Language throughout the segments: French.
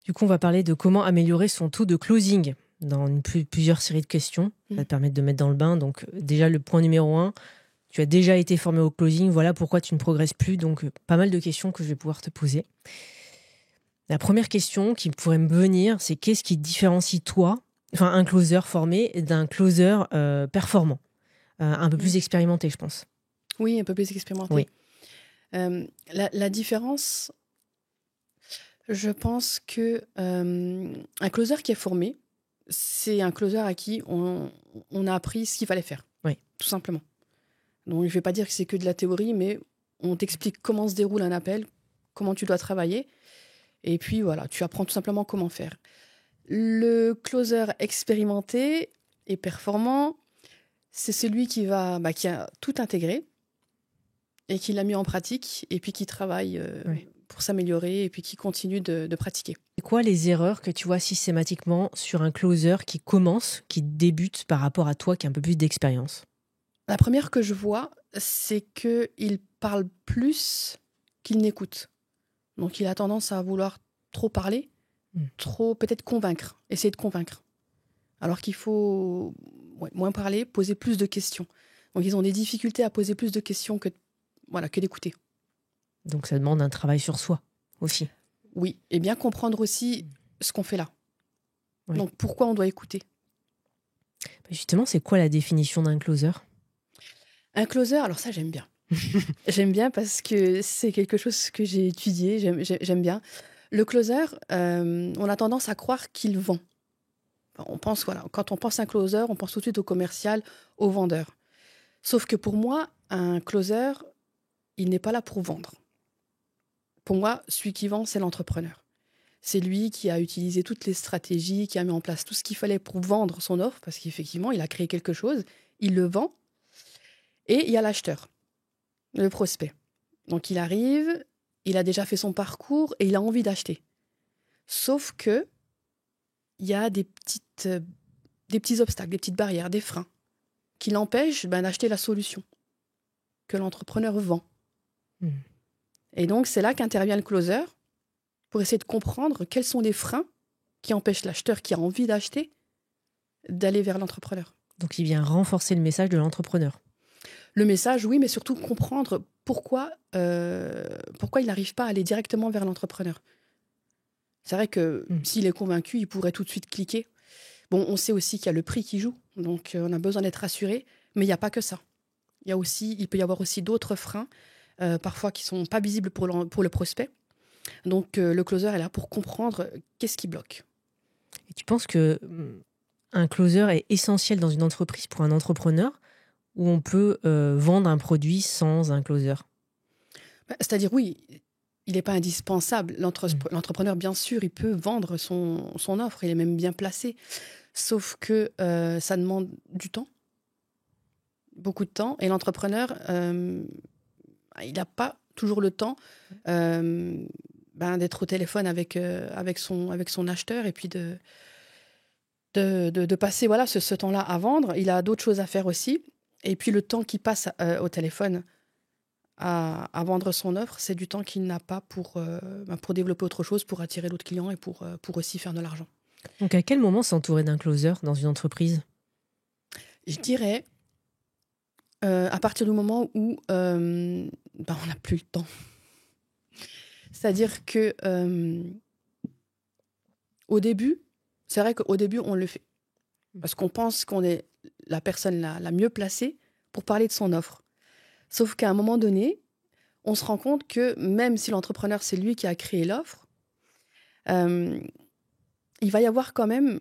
Du coup, on va parler de comment améliorer son taux de closing dans plusieurs séries de questions. Ça va te permettre de mettre dans le bain. Donc, déjà, le point numéro 1, tu as déjà été formé au closing. Voilà pourquoi tu ne progresses plus. Donc, pas mal de questions que je vais pouvoir te poser. La première question qui pourrait me venir, c'est qu'est-ce qui différencie toi, enfin un closer formé, d'un closer performant, un peu plus expérimenté, je pense. Oui, un peu plus expérimenté. Oui. La différence, je pense que un closer qui est formé, c'est un closer à qui on a appris ce qu'il fallait faire, tout simplement. Donc, je ne vais pas dire que c'est que de la théorie, mais on t'explique comment se déroule un appel, comment tu dois travailler, et puis voilà, tu apprends tout simplement comment faire. Le closer expérimenté et performant, c'est celui qui a tout intégré et qui l'a mis en pratique, et puis qui travaille pour s'améliorer, et puis qui continue de pratiquer. C'est quoi les erreurs que tu vois systématiquement sur un closer qui commence, qui débute par rapport à toi qui a un peu plus d'expérience? La première que je vois, c'est qu'il parle plus qu'il n'écoute. Donc il a tendance à vouloir trop parler, trop peut-être convaincre, essayer de convaincre. Alors qu'il faut moins parler, poser plus de questions. Donc ils ont des difficultés à poser plus de questions que d'écouter. Donc ça demande un travail sur soi aussi. Oui, et bien comprendre aussi ce qu'on fait là. Oui. Donc pourquoi on doit écouter? Justement, c'est quoi la définition d'un closer? Un closer, alors ça j'aime bien. J'aime bien parce que c'est quelque chose que j'ai étudié, j'aime bien. Le closer, on a tendance à croire qu'il vend. Enfin, quand on pense à un closer, on pense tout de suite au commercial, au vendeur. Sauf que pour moi, un closer, il n'est pas là pour vendre. Pour moi, celui qui vend, c'est l'entrepreneur. C'est lui qui a utilisé toutes les stratégies, qui a mis en place tout ce qu'il fallait pour vendre son offre, parce qu'effectivement, il a créé quelque chose, il le vend, et il y a l'acheteur, le prospect. Donc il arrive, il a déjà fait son parcours et il a envie d'acheter. Sauf que il y a des petits obstacles, des petites barrières, des freins qui l'empêchent d'acheter la solution que l'entrepreneur vend. Et donc c'est là qu'intervient le closer pour essayer de comprendre quels sont les freins qui empêchent l'acheteur qui a envie d'acheter d'aller vers l'entrepreneur. Donc il vient renforcer le message de l'entrepreneur. Le message, oui, mais surtout comprendre pourquoi il n'arrive pas à aller directement vers l'entrepreneur. C'est vrai que s'il est convaincu, il pourrait tout de suite cliquer. Bon, on sait aussi qu'il y a le prix qui joue, donc on a besoin d'être rassuré, mais il n'y a pas que ça. Il peut y avoir aussi d'autres freins, parfois qui ne sont pas visibles pour le prospect. Donc le closer est là pour comprendre qu'est-ce qui bloque. Et tu penses que un closer est essentiel dans une entreprise pour un entrepreneur, ou on peut vendre un produit sans un closer? C'est-à-dire, oui, il n'est pas indispensable. L'entrepreneur, bien sûr, il peut vendre son offre, il est même bien placé. Sauf que ça demande du temps, beaucoup de temps, et l'entrepreneur, il n'a pas toujours le temps d'être au téléphone avec son acheteur, et puis de passer ce temps-là à vendre. Il a d'autres choses à faire aussi. Et puis le temps qu'il passe au téléphone à vendre son offre, c'est du temps qu'il n'a pas pour développer autre chose, pour attirer d'autres clients et pour aussi faire de l'argent. Donc à quel moment s'entourer d'un closer dans une entreprise? Je dirais à partir du moment où on n'a plus le temps. C'est-à-dire que au début, c'est vrai qu'au début, on le fait. Parce qu'on pense qu'on est la personne la mieux placée pour parler de son offre. Sauf qu'à un moment donné, on se rend compte que même si l'entrepreneur, c'est lui qui a créé l'offre, il va y avoir quand même,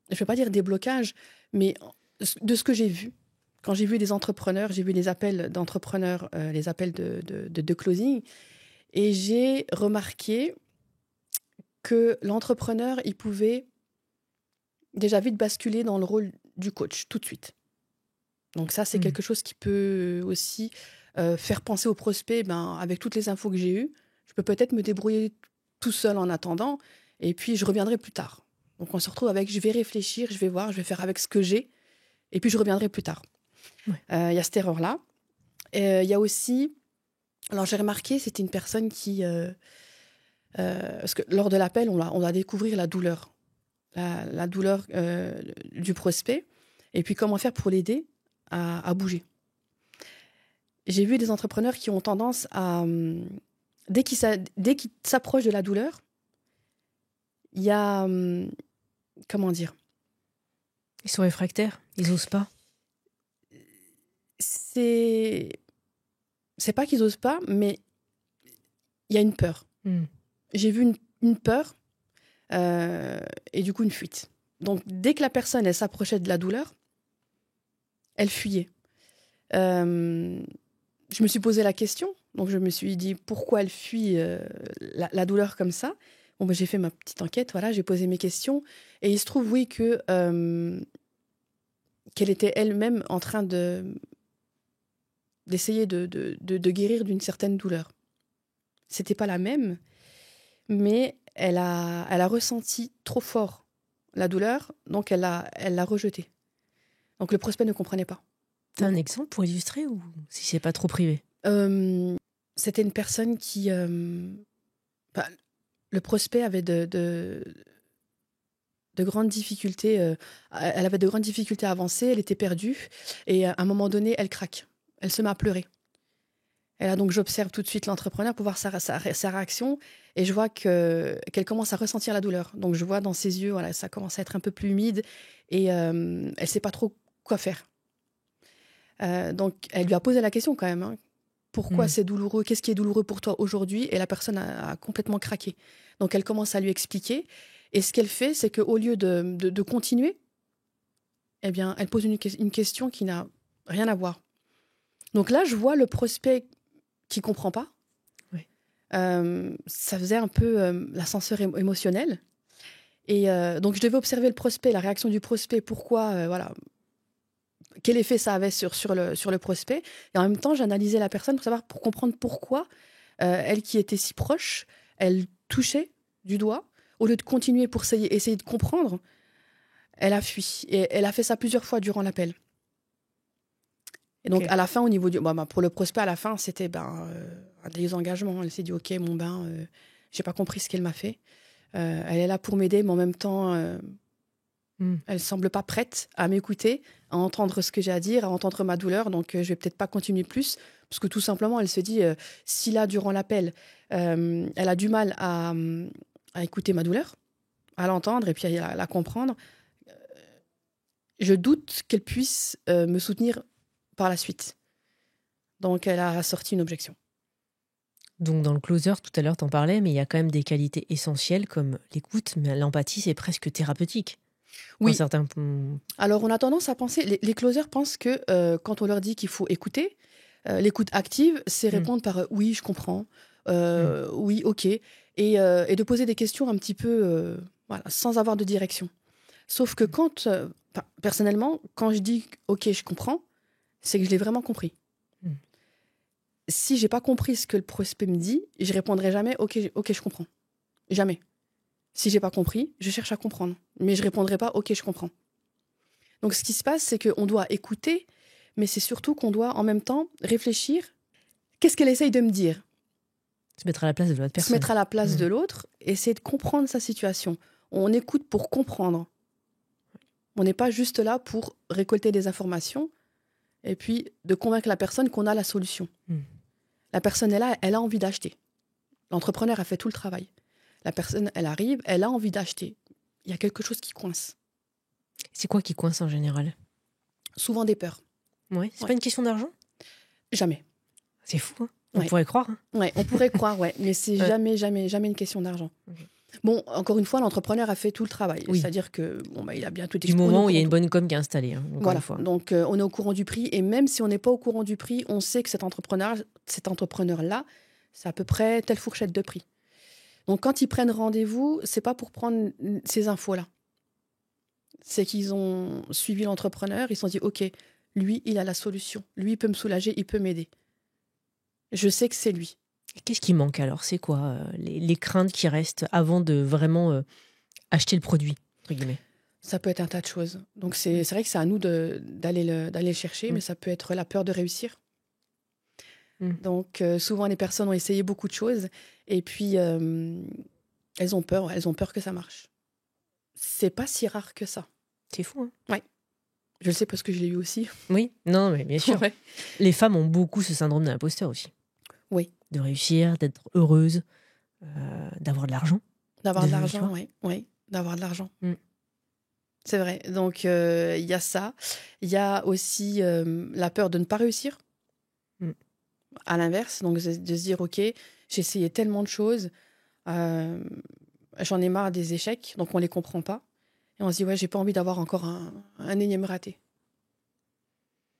je ne vais pas dire des blocages, mais de ce que j'ai vu, quand j'ai vu des entrepreneurs, j'ai vu les appels d'entrepreneurs, les appels de closing, et j'ai remarqué que l'entrepreneur, il pouvait déjà vite basculer dans le rôle du coach, tout de suite. Donc ça, c'est quelque chose qui peut aussi faire penser au prospect, avec toutes les infos que j'ai eues, je peux peut-être me débrouiller tout seul en attendant, et puis je reviendrai plus tard. Donc on se retrouve avec, je vais réfléchir, je vais voir, je vais faire avec ce que j'ai, et puis je reviendrai plus tard. Il y a cette erreur-là. Il y a aussi, alors j'ai remarqué, c'était une personne qui Parce que lors de l'appel, on va découvrir la douleur. La douleur du prospect. Et puis, comment faire pour l'aider à bouger. J'ai vu des entrepreneurs qui ont tendance à... dès qu'ils s'approchent de la douleur, il y a... comment dire? Ils sont réfractaires, ils n'osent pas. C'est pas qu'ils n'osent pas, mais il y a une peur. J'ai vu une peur et du coup une fuite. Donc, dès que la personne elle s'approchait de la douleur, elle fuyait. Je me suis posé la question. Donc, je me suis dit pourquoi elle fuit la douleur comme ça. Bon, ben, j'ai fait ma petite enquête, voilà, j'ai posé mes questions. Et il se trouve, oui, que qu'elle était elle-même en train d'essayer de guérir d'une certaine douleur. C'était pas la même, mais elle a ressenti trop fort la douleur, donc elle l'a rejetée. Donc le prospect ne comprenait pas. T'as un exemple pour illustrer ou si c'est pas trop privé? C'était une personne qui... le prospect avait de grandes difficultés. Elle avait de grandes difficultés à avancer, elle était perdue. Et à un moment donné, elle craque. Elle se met à pleurer. Et là, donc, j'observe tout de suite l'entrepreneur pour voir sa réaction. Et je vois qu'elle commence à ressentir la douleur. Donc, je vois dans ses yeux, voilà, ça commence à être un peu plus humide. Et elle ne sait pas trop quoi faire. Donc, elle lui a posé la question quand même. Hein. Pourquoi c'est douloureux? Qu'est-ce qui est douloureux pour toi aujourd'hui? Et la personne a complètement craqué. Donc, elle commence à lui expliquer. Et ce qu'elle fait, c'est qu'au lieu de continuer, eh bien, elle pose une question qui n'a rien à voir. Donc là, je vois le prospect qui ne comprend pas. Oui. Ça faisait un peu l'ascenseur émotionnel. Et donc, je devais observer le prospect, la réaction du prospect, pourquoi, voilà, quel effet ça avait sur le prospect. Et en même temps, j'analysais la personne pour comprendre pourquoi elle qui était si proche, elle touchait du doigt. Au lieu de continuer pour essayer de comprendre, elle a fui. Et elle a fait ça plusieurs fois durant l'appel. Et donc, à la fin, au niveau du... pour le prospect, à la fin, c'était un désengagement. Elle s'est dit, OK, j'ai pas compris ce qu'elle m'a fait. Elle est là pour m'aider, mais en même temps, elle semble pas prête à m'écouter, à entendre ce que j'ai à dire, à entendre ma douleur. Donc, je vais peut-être pas continuer plus. Parce que tout simplement, elle se dit, si là, durant l'appel, elle a du mal à écouter ma douleur, à l'entendre et puis à la comprendre, je doute qu'elle puisse me soutenir par la suite. Donc, elle a sorti une objection. Donc, dans le closer, tout à l'heure, t'en parlais, mais il y a quand même des qualités essentielles comme l'écoute, mais l'empathie, c'est presque thérapeutique. Oui. Certains... Alors, on a tendance à penser... Les closers pensent que quand on leur dit qu'il faut écouter, l'écoute active, c'est répondre par « oui, je comprends »,« oui, ok », et de poser des questions un petit peu voilà, sans avoir de direction. Sauf que personnellement, quand je dis « ok, je comprends », c'est que je l'ai vraiment compris. Si j'ai pas compris ce que le prospect me dit, je répondrai jamais ok, je comprends. Jamais. Si j'ai pas compris, je cherche à comprendre. Mais je répondrai pas ok, je comprends. Donc ce qui se passe, c'est qu'on doit écouter, mais c'est surtout qu'on doit en même temps réfléchir. Qu'est-ce qu'elle essaye de me dire? Se mettre à la place de l'autre personne. Se mettre à la place de l'autre, essayer de comprendre sa situation. On écoute pour comprendre. On n'est pas juste là pour récolter des informations et puis de convaincre la personne qu'on a la solution. La personne est là, elle a envie d'acheter. L'entrepreneur a fait tout le travail. La personne, elle arrive, elle a envie d'acheter. Il y a quelque chose qui coince. C'est quoi qui coince en général? Souvent des peurs. Ouais. C'est pas une question d'argent? Jamais. C'est fou, hein. On pourrait croire. Hein. Ouais, on pourrait croire, ouais. Mais c'est jamais une question d'argent. Okay. Bon, encore une fois, l'entrepreneur a fait tout le travail. Oui. C'est-à-dire que il a bien tout expliqué. Du moment où il y a une bonne com qui est installée. Hein, voilà. Donc, on est au courant du prix. Et même si on n'est pas au courant du prix, on sait que cet entrepreneur-là, c'est à peu près telle fourchette de prix. Donc, quand ils prennent rendez-vous, c'est pas pour prendre ces infos-là. C'est qu'ils ont suivi l'entrepreneur. Ils se sont dit, OK, lui, il a la solution. Lui, il peut me soulager, il peut m'aider. Je sais que c'est lui. Qu'est-ce qui manque alors? C'est quoi les craintes qui restent avant de vraiment acheter le produit, entre guillemets? Ça peut être un tas de choses. Donc c'est vrai que c'est à nous d'aller le chercher, mais ça peut être la peur de réussir. Donc, souvent, les personnes ont essayé beaucoup de choses et puis elles ont peur que ça marche. C'est pas si rare que ça. C'est fou, hein? Ouais. Je le sais parce que je l'ai eu aussi. Oui, non, mais bien sûr. Ouais. Les femmes ont beaucoup ce syndrome de l'imposteur aussi. Oui. De réussir, d'être heureuse, d'avoir de l'argent. D'avoir de Tu l'argent, vois. oui. D'avoir de l'argent. Mm. C'est vrai. Donc, il y a ça. Il y a aussi la peur de ne pas réussir. Mm. À l'inverse, donc de se dire, OK, j'ai essayé tellement de choses, j'en ai marre des échecs, donc on les comprend pas. Et on se dit, ouais, j'ai pas envie d'avoir encore un énième raté.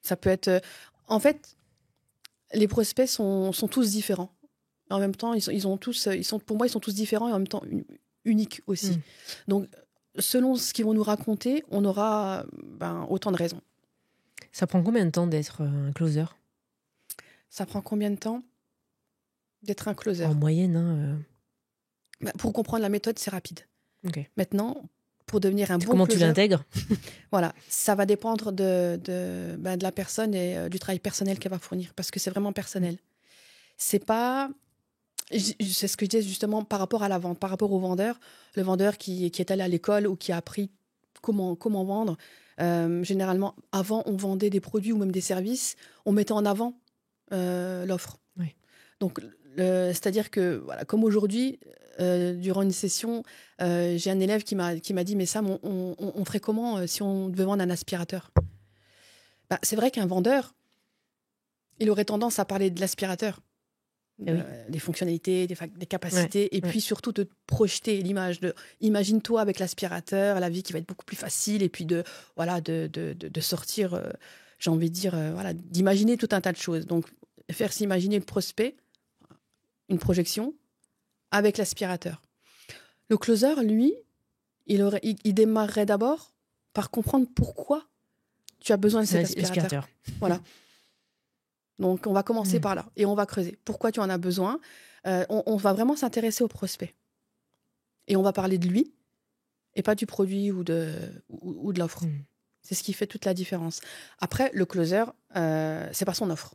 Ça peut être... en fait, les prospects sont tous différents. En même temps, pour moi, ils sont tous différents et en même temps uniques aussi. Mm. Donc, selon ce qu'ils vont nous raconter, on aura autant de raisons. Ça prend combien de temps d'être un closer? Ça prend combien de temps d'être un closer? En moyenne, hein, Pour comprendre la méthode, c'est rapide. Ok. Maintenant, pour devenir un bon Comment closer, tu l'intègres? voilà, ça va dépendre de la personne et du travail personnel qu'elle va fournir, parce que c'est vraiment personnel. C'est pas... C'est ce que je disais justement par rapport à la vente, par rapport au vendeur. Le vendeur qui est allé à l'école ou qui a appris comment vendre. Généralement, avant, on vendait des produits ou même des services, on mettait en avant l'offre. Oui. Donc, c'est-à-dire que, voilà, comme aujourd'hui, durant une session, j'ai un élève qui m'a dit, mais Sam, on ferait comment si on devait vendre un aspirateur? C'est vrai qu'un vendeur, il aurait tendance à parler de l'aspirateur. Oui. Des fonctionnalités, des capacités, Ouais, et puis surtout de projeter l'image de imagine-toi avec l'aspirateur, la vie qui va être beaucoup plus facile, et puis de sortir, j'ai envie de dire, d'imaginer tout un tas de choses. Donc, faire s'imaginer le prospect, une projection, avec l'aspirateur. Le closer, lui, il démarrerait d'abord par comprendre pourquoi tu as besoin de cet aspirateur. Voilà. Donc, on va commencer par là et on va creuser. Pourquoi tu en as besoin? On va vraiment s'intéresser au prospect. Et on va parler de lui et pas du produit ou de l'offre. C'est ce qui fait toute la différence. Après, le closer, c'est pas son offre.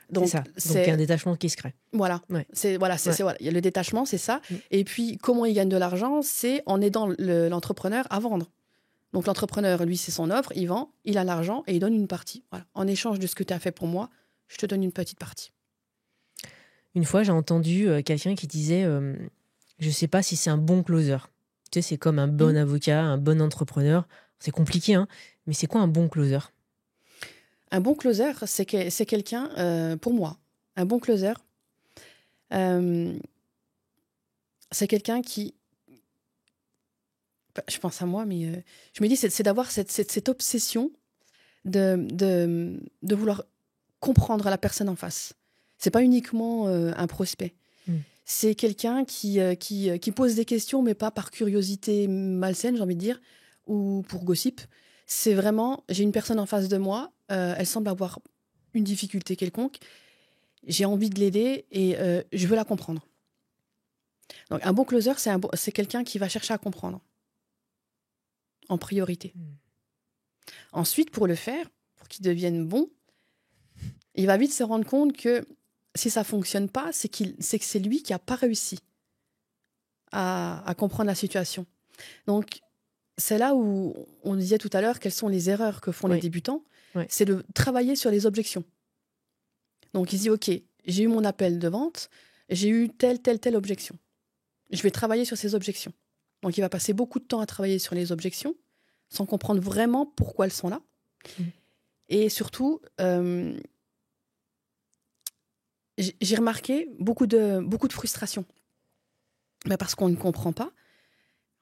Donc, c'est ça. Donc, il y a un détachement qui se crée. Voilà. Ouais. Voilà. Il y a le détachement, c'est ça. Et puis, comment il gagne de l'argent? C'est en aidant l'entrepreneur à vendre. Donc, l'entrepreneur, lui, c'est son offre, il vend, il a l'argent et il donne une partie. Voilà. En échange de ce que tu as fait pour moi, je te donne une petite partie. Une fois, j'ai entendu quelqu'un qui disait je sais pas si c'est un bon closer. Tu sais, c'est comme un bon avocat, un bon entrepreneur. C'est compliqué, hein, mais c'est quoi un bon closer? Un bon closer, c'est quelqu'un, pour moi, un bon closer, c'est quelqu'un qui... Je pense à moi, mais je me dis, c'est d'avoir cette obsession de vouloir comprendre la personne en face. C'est pas uniquement un prospect. C'est quelqu'un qui pose des questions, mais pas par curiosité malsaine, j'ai envie de dire, ou pour gossip. C'est vraiment, j'ai une personne en face de moi, elle semble avoir une difficulté quelconque, j'ai envie de l'aider et je veux la comprendre. Donc un bon closer, c'est quelqu'un qui va chercher à comprendre, en priorité. Ensuite, pour le faire, pour qu'il devienne bon, il va vite se rendre compte que si ça ne fonctionne pas, c'est que c'est lui qui n'a pas réussi à comprendre la situation. Donc, c'est là où on disait tout à l'heure quelles sont les erreurs que font les débutants. C'est de travailler sur les objections. Donc, il dit, OK, j'ai eu mon appel de vente, j'ai eu telle objection. Je vais travailler sur ces objections. Donc, il va passer beaucoup de temps à travailler sur les objections, sans comprendre vraiment pourquoi elles sont là. Et surtout, j'ai remarqué beaucoup de frustration. Mais parce qu'on ne comprend pas.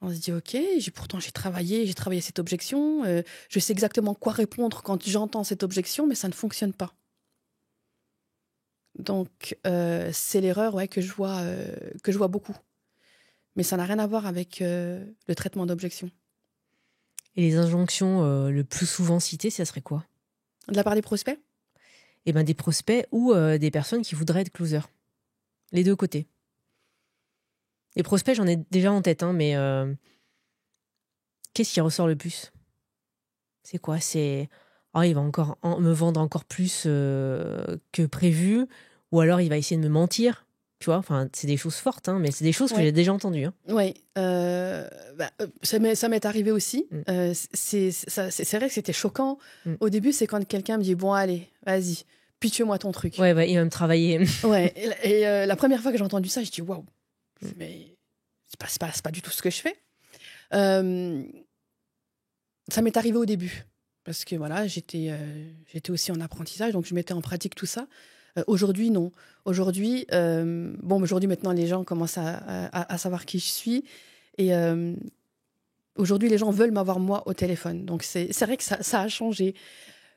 On se dit, OK, pourtant j'ai travaillé cette objection, je sais exactement quoi répondre quand j'entends cette objection, mais ça ne fonctionne pas. Donc, c'est l'erreur que je vois beaucoup. Mais ça n'a rien à voir avec le traitement d'objection. Et les injonctions le plus souvent citées, ça serait quoi? De la part des prospects? Eh ben, des prospects ou des personnes qui voudraient être closer. Les deux côtés. Les prospects, j'en ai déjà en tête, hein, mais qu'est-ce qui ressort le plus? C'est quoi? C'est il va encore me vendre encore plus que prévu, ou alors il va essayer de me mentir. Tu vois, enfin, c'est des choses fortes, hein, mais c'est des choses que j'ai déjà entendues. Hein. Oui, ça m'est arrivé aussi. C'est vrai que c'était choquant. Au début, c'est quand quelqu'un me dit, bon, allez, vas-y, pitche-moi ton truc. Ouais, il va me travailler. Ouais, et la première fois que j'ai entendu ça, je dis, waouh, mais c'est pas du tout ce que je fais. Ça m'est arrivé au début, parce que voilà, j'étais aussi en apprentissage, donc je mettais en pratique tout ça. Aujourd'hui, non. Aujourd'hui, maintenant, les gens commencent à savoir qui je suis. Et aujourd'hui, les gens veulent m'avoir moi au téléphone. Donc, c'est vrai que ça a changé.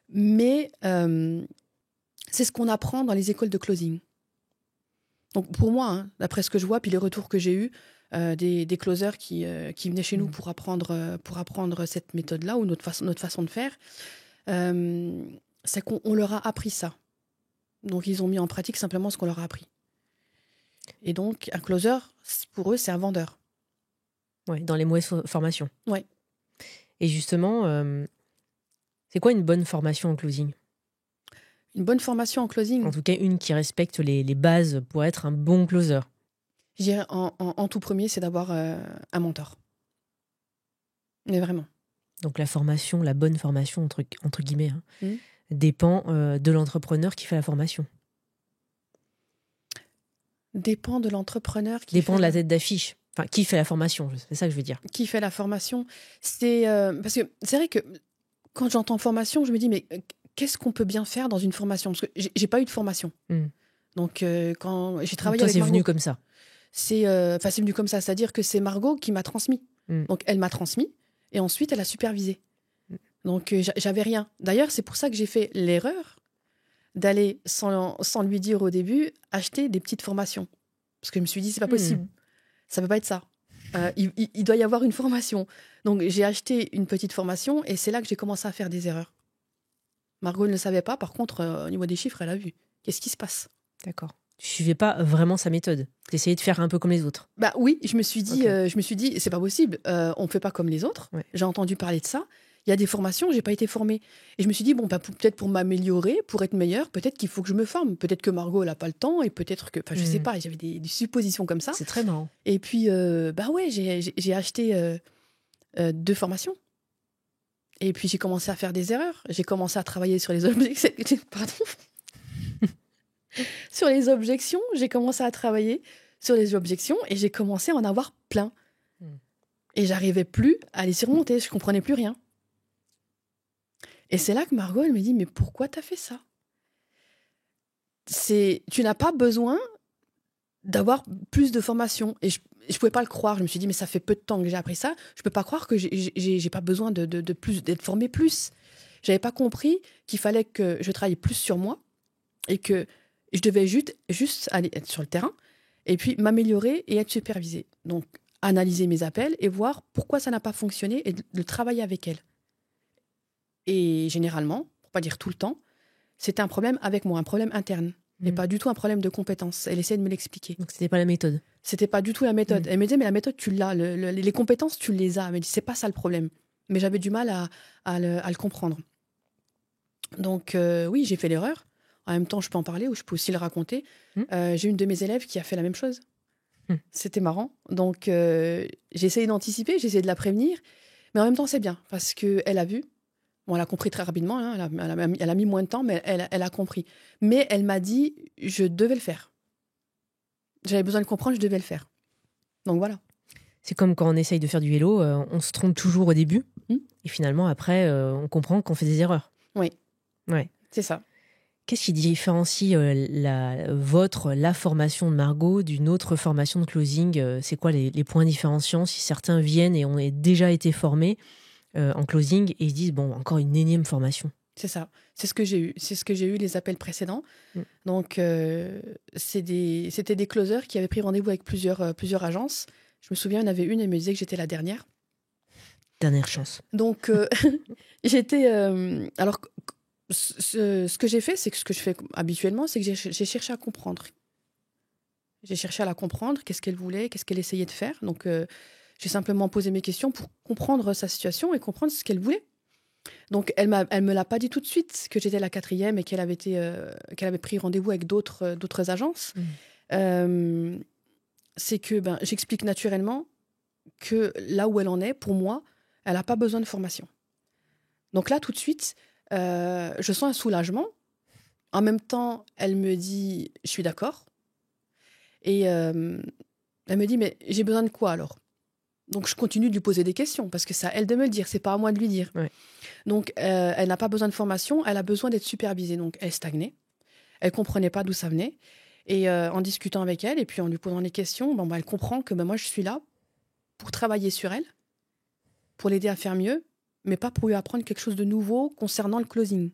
Mais c'est ce qu'on apprend dans les écoles de closing. Donc, pour moi, hein, d'après ce que je vois, puis les retours que j'ai eus, des closers qui venaient chez nous pour apprendre cette méthode-là ou notre façon de faire, c'est qu'on leur a appris ça. Donc, ils ont mis en pratique simplement ce qu'on leur a appris. Et donc, un closer, pour eux, c'est un vendeur. Ouais, dans les mauvaises formations. Ouais. Et justement, c'est quoi une bonne formation en closing ? Une bonne formation en closing ? En tout cas, une qui respecte les bases pour être un bon closer. Je dirais, en tout premier, c'est d'avoir un mentor. Mais vraiment. Donc, la bonne formation, entre guillemets, dépend de l'entrepreneur qui fait la formation. Dépend de l'entrepreneur qui dépend de la tête d'affiche. Enfin, qui fait la formation, c'est ça que je veux dire. Qui fait la formation. C'est parce que c'est vrai que quand j'entends formation, je me dis mais qu'est-ce qu'on peut bien faire dans une formation ? Parce que j'ai pas eu de formation. Donc quand j'ai travaillé avec Margot, c'est venu comme ça. C'est venu comme ça, c'est-à-dire que c'est Margot qui m'a transmis. Donc elle m'a transmis et ensuite elle a supervisé. Donc j'avais rien. D'ailleurs, c'est pour ça que j'ai fait l'erreur d'aller sans lui dire au début acheter des petites formations. Parce que je me suis dit c'est pas possible. Ça peut pas être ça. Il doit y avoir une formation. Donc j'ai acheté une petite formation et c'est là que j'ai commencé à faire des erreurs. Margot ne le savait pas, par contre au niveau des chiffres, elle a vu. Qu'est-ce qui se passe ? D'accord. Tu suivais pas vraiment sa méthode. Tu essayais de faire un peu comme les autres. Bah oui, je me suis dit c'est pas possible, on fait pas comme les autres. Ouais. J'ai entendu parler de ça. Il y a des formations, j'ai pas été formée. Et je me suis dit, peut-être pour m'améliorer, pour être meilleure, peut-être qu'il faut que je me forme. Peut-être que Margot, elle a pas le temps et peut-être que... Enfin, je sais pas, j'avais des suppositions comme ça. C'est très marrant. Et puis, j'ai acheté 2 formations. Et puis, j'ai commencé à faire des erreurs. J'ai commencé à travailler sur les objections. Pardon. Sur les objections, j'ai commencé à travailler sur les objections et j'ai commencé à en avoir plein. Et j'arrivais plus à les surmonter, je comprenais plus rien. Et c'est là que Margot, elle me dit, mais pourquoi t'as fait ça ? Tu n'as pas besoin d'avoir plus de formation. Et je pouvais pas le croire. Je me suis dit, mais ça fait peu de temps que j'ai appris ça. Je peux pas croire que j'ai pas besoin de plus, d'être formée plus. J'avais pas compris qu'il fallait que je travaille plus sur moi et que je devais juste aller être sur le terrain et puis m'améliorer et être supervisée. Donc, analyser mes appels et voir pourquoi ça n'a pas fonctionné et de travailler avec elle. Et généralement, pour pas dire tout le temps, c'était un problème avec moi, un problème interne. Et pas du tout un problème de compétence. Elle essayait de me l'expliquer. Donc, c'était pas la méthode. C'était pas du tout la méthode. Elle me disait, mais la méthode, tu l'as. Les compétences, tu les as. Elle me dit, c'est pas ça le problème. Mais j'avais du mal à le comprendre. Donc, oui, j'ai fait l'erreur. En même temps, je peux en parler ou je peux aussi le raconter. J'ai une de mes élèves qui a fait la même chose. C'était marrant. Donc, j'ai essayé d'anticiper, j'ai essayé de la prévenir. Mais en même temps, c'est bien parce qu'elle a vu. Bon, elle a compris très rapidement, hein, elle a mis moins de temps, mais elle a compris. Mais elle m'a dit, je devais le faire. J'avais besoin de comprendre, je devais le faire. Donc voilà. C'est comme quand on essaye de faire du vélo, on se trompe toujours au début, et finalement, après, on comprend qu'on fait des erreurs. Oui, ouais. C'est ça. Qu'est-ce qui différencie la formation de Margot d'une autre formation de closing ? C'est quoi les points différenciants si certains viennent et ont déjà été formés en closing et ils se disent bon, encore une énième formation. C'est ça, c'est ce que j'ai eu. C'est ce que j'ai eu les appels précédents. Donc, c'était des closers qui avaient pris rendez-vous avec plusieurs agences. Je me souviens, il y en avait une, elle me disait que j'étais la dernière. Dernière chance. Donc, j'étais... alors, ce que j'ai fait, c'est que ce que je fais habituellement, c'est que j'ai cherché à comprendre. J'ai cherché à la comprendre, qu'est-ce qu'elle voulait, qu'est-ce qu'elle essayait de faire. Donc, j'ai simplement posé mes questions pour comprendre sa situation et comprendre ce qu'elle voulait. Donc, elle me l'a pas dit tout de suite que j'étais la quatrième et qu'elle avait pris rendez-vous avec d'autres agences. C'est que j'explique naturellement que là où elle en est, pour moi, elle n'a pas besoin de formation. Donc là, tout de suite, je sens un soulagement. En même temps, elle me dit « je suis d'accord ». Et elle me dit « mais j'ai besoin de quoi alors ?» Donc, je continue de lui poser des questions parce que c'est à elle de me le dire, c'est pas à moi de lui dire. Ouais. Donc, elle n'a pas besoin de formation, elle a besoin d'être supervisée. Donc, elle stagnait, elle comprenait pas d'où ça venait. Et en discutant avec elle et puis en lui posant des questions, elle comprend que moi, je suis là pour travailler sur elle, pour l'aider à faire mieux, mais pas pour lui apprendre quelque chose de nouveau concernant le closing.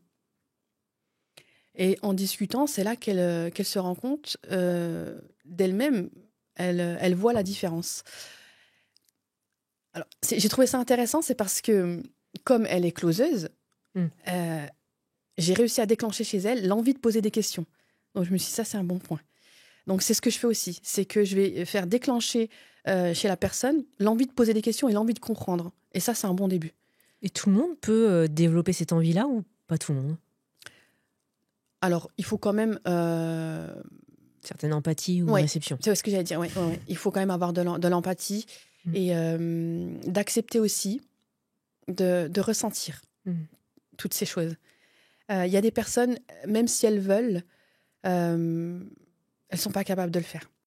Et en discutant, c'est là qu'elle se rend compte d'elle-même, elle voit la différence. Alors, j'ai trouvé ça intéressant, c'est parce que, comme elle est closeuse, j'ai réussi à déclencher chez elle l'envie de poser des questions. Donc, je me suis dit, ça, c'est un bon point. Donc, c'est ce que je fais aussi. C'est que je vais faire déclencher chez la personne l'envie de poser des questions et l'envie de comprendre. Et ça, c'est un bon début. Et tout le monde peut développer cette envie-là ou pas tout le monde? Alors, il faut quand même... certaine empathie ou réception. C'est ce que j'allais dire, ouais. Il faut quand même avoir de l'empathie et d'accepter aussi de ressentir toutes ces choses. Il y a des personnes, même si elles veulent, elles ne sont pas capables de le faire.